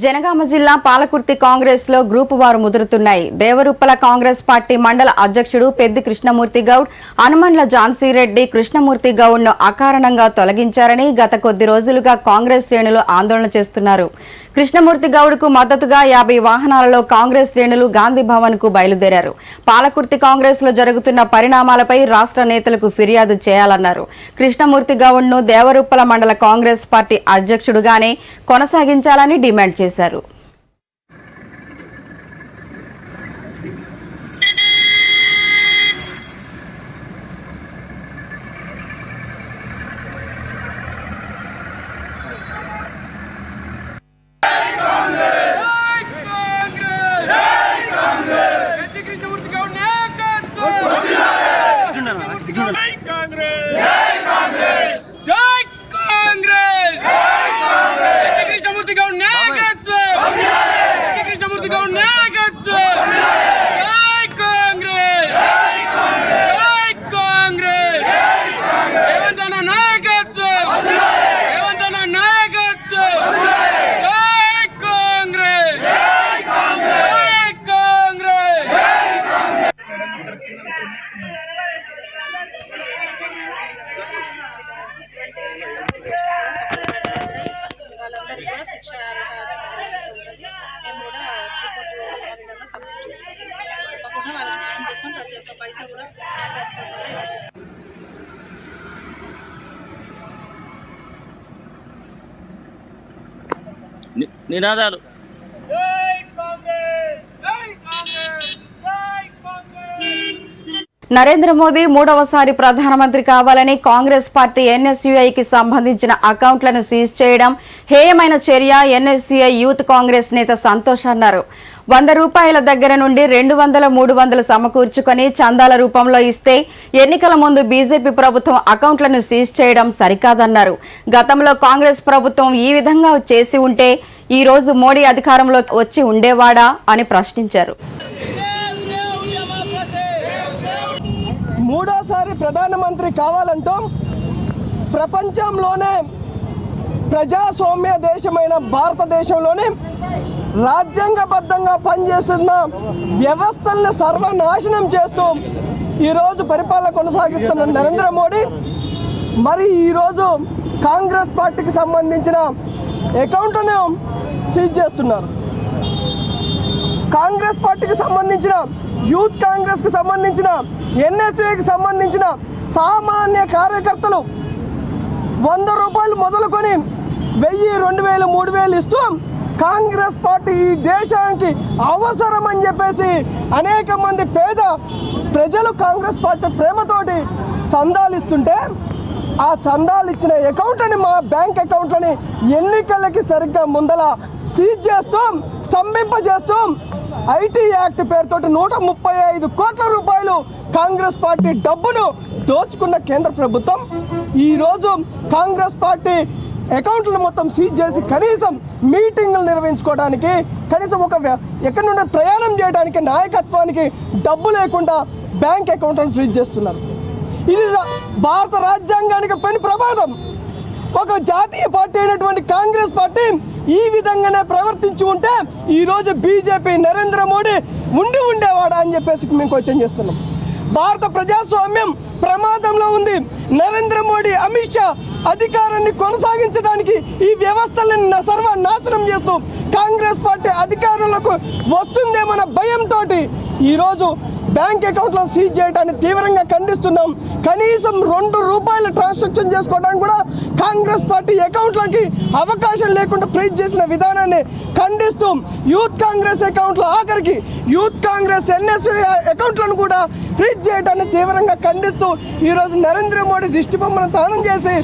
జనగామ జిల్లా పాలకుర్తి కాంగ్రెస్ లో గ్రూపు వారు ముదురుతున్నాయి. దేవరుప్పల కాంగ్రెస్ పార్టీ మండల అధ్యక్షుడు పెద్ది కృష్ణమూర్తి గౌడ్, హనుమండ్ల ఝాన్సీరెడ్డి కృష్ణమూర్తి గౌడ్ ను అకారణంగా తొలగించారని గత కొద్ది రోజులుగా కాంగ్రెస్ శ్రేణులు ఆందోళన చేస్తున్నారు. కృష్ణమూర్తి గౌడ్ కు మద్దతుగా 50 వాహనాలలో కాంగ్రెస్ శ్రేణులు గాంధీ భవన్ కు బయలుదేరారు. పాలకుర్తి కాంగ్రెస్ లో జరుగుతున్న పరిణామాలపై రాష్ట్ర నేతలకు ఫిర్యాదు చేయాలన్నారు. కృష్ణమూర్తి గౌడ్ ను దేవరుప్పల మండల కాంగ్రెస్ పార్టీ అధ్యక్షుడుగానే కొనసాగించాలని డిమాండ్ చేశారు. నినాదాలు నరేంద్ర మోదీ మూడవసారి ప్రధానమంత్రి కావాలని కాంగ్రెస్ పార్టీ ఎన్ఎస్యుఐకి సంబంధించిన అకౌంట్లను సీజ్ చేయడం హేయమైన చర్య. ఎన్ఎస్యుఐ యూత్ కాంగ్రెస్ నేత సంతోష్ అన్నారు. 100 రూపాయల దగ్గర నుండి 200, 300 సమకూర్చుకొని చందాల రూపంలో ఇస్తే ఎన్నికల ముందు బీజేపీ ప్రభుత్వం అకౌంట్లను సీజ్ చేయడం సరికాదన్నారు. గతంలో కాంగ్రెస్ ప్రభుత్వం ఈ విధంగా చేసి ఉంటే ఈ రోజు మోడీ అధికారంలో వచ్చి ఉండేవాడా అని ప్రశ్నించారు. మూడోసారి ప్రధానమంత్రి కావాలంటూ ప్రపంచంలోనే ప్రజాస్వామ్య దేశమైన భారతదేశంలోని రాజ్యాంగబద్ధంగా పనిచేస్తున్న వ్యవస్థల్ని సర్వనాశనం చేస్తూ ఈరోజు పరిపాలన కొనసాగిస్తున్న నరేంద్ర మోడీ మరి ఈరోజు కాంగ్రెస్ పార్టీకి సంబంధించిన అకౌంట్ను సీజ్ చేస్తున్నారు. కాంగ్రెస్ పార్టీకి సంబంధించిన యూత్ కాంగ్రెస్కి సంబంధించిన ఎన్ఎస్యుకి సంబంధించిన సామాన్య కార్యకర్తలు 100 రూపాయలు మొదలుకొని 1000, 2000, 3000 ఇస్తూ కాంగ్రెస్ పార్టీ ఈ దేశానికి అవసరం అని చెప్పేసి అనేక మంది పేద ప్రజలు కాంగ్రెస్ పార్టీ ప్రేమతోటి చందాలు ఇస్తుంటే ఆ చందాలు ఇచ్చిన అకౌంట్లని, మా బ్యాంక్ అకౌంట్లని ఎన్నికలకి సరిగ్గా ముందల సీజ్ చేస్తూ స్తంభింపజేస్తూ ఐటీ యాక్ట్ పేరుతోటి 135 కోట్ల రూపాయలు కాంగ్రెస్ పార్టీ డబ్బును దోచుకున్న కేంద్ర ప్రభుత్వం ఈరోజు కాంగ్రెస్ పార్టీ అకౌంట్లను మొత్తం సీజ్ చేసి కనీసం మీటింగులు నిర్వహించుకోవడానికి, కనీసం ఎక్కడి నుండి ప్రయాణం చేయడానికి నాయకత్వానికి డబ్బు లేకుండా బ్యాంక్ అకౌంట్లను ఫ్రీజ్ చేస్తున్నారు. ఇది భారత రాజ్యాంగానికి పని ప్రమాదం. ఒక జాతీయ పార్టీ అయినటువంటి కాంగ్రెస్ పార్టీ ఈ విధంగానే ప్రవర్తించి ఉంటే ఈరోజు బీజేపీ నరేంద్ర మోడీ ఉండేవాడా అని చెప్పేసి మేము క్వశ్చన్ చేస్తున్నాం. భారత ప్రజాస్వామ్యం ప్రమాదంలో ఉంది. నరేంద్ర మోడీ, అమిత్ షా అధికారాన్ని కొనసాగించడానికి ఈ వ్యవస్థలను సర్వనాశనం చేస్తూ కాంగ్రెస్ పార్టీ అధికారంలోకి వస్తుందేమన్న భయంతో ఈరోజు బ్యాంక్ అకౌంట్లను సీజ్ చేయడాన్ని తీవ్రంగా ఖండిస్తున్నాం. కనీసం 2 రూపాయల ట్రాన్సాక్షన్ చేసుకోవడానికి కూడా కాంగ్రెస్ పార్టీ అకౌంట్లకి అవకాశం లేకుండా ఫ్రీజ్ చేసిన విధానాన్ని ఖండిస్తూ యూత్ కాంగ్రెస్ అకౌంట్లు, ఆఖరికి యూత్ కాంగ్రెస్ ఎన్ఎస్యు అకౌంట్లను కూడా ఫ్రీజ్ చేయడాన్ని తీవ్రంగా ఖండిస్తూ ఈరోజు నరేంద్ర మోడీ దిష్టిబొమ్మను దానం చేసి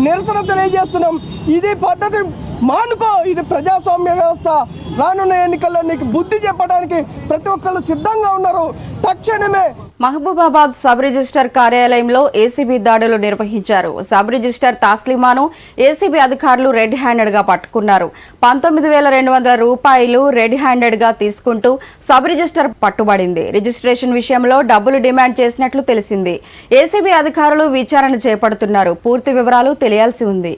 నిరసన తెలియజేస్తున్నాం. ఇది పద్ధతి మానుకో, ఇది ప్రజాస్వామ్య వ్యవస్థ. రానున్న ఎన్నికల్లో నీకు బుద్ధి చెప్పడానికి ప్రతి ఒక్కళ్ళు సిద్ధంగా ఉన్నారు. తక్షణమే మహబూబాబాద్ సబ్ రిజిస్టర్ కార్యాలయంలో ఏసీబీ దాడులు నిర్వహించారు. సబ్ రిజిస్టర్ తాస్లిమాను ఏసీబీ అధికారులు రెడ్ హ్యాండెడ్ గా పట్టుకున్నారు. 19,200 రూపాయలు రెడ్ హ్యాండెడ్ గా తీసుకుంటూ సబ్ రిజిస్టర్ పట్టుబడింది. రిజిస్ట్రేషన్ విషయంలో డబ్బులు డిమాండ్ చేసినట్లు తెలిసింది. ఏసీబీ అధికారులు విచారణ చేపడుతున్నారు. పూర్తి వివరాలు తెలియాల్సి ఉంది.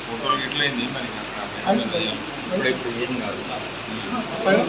ఫోటోలు గిట్లయింది మరి ఇప్పుడు ఏం కాదు ఫైనల్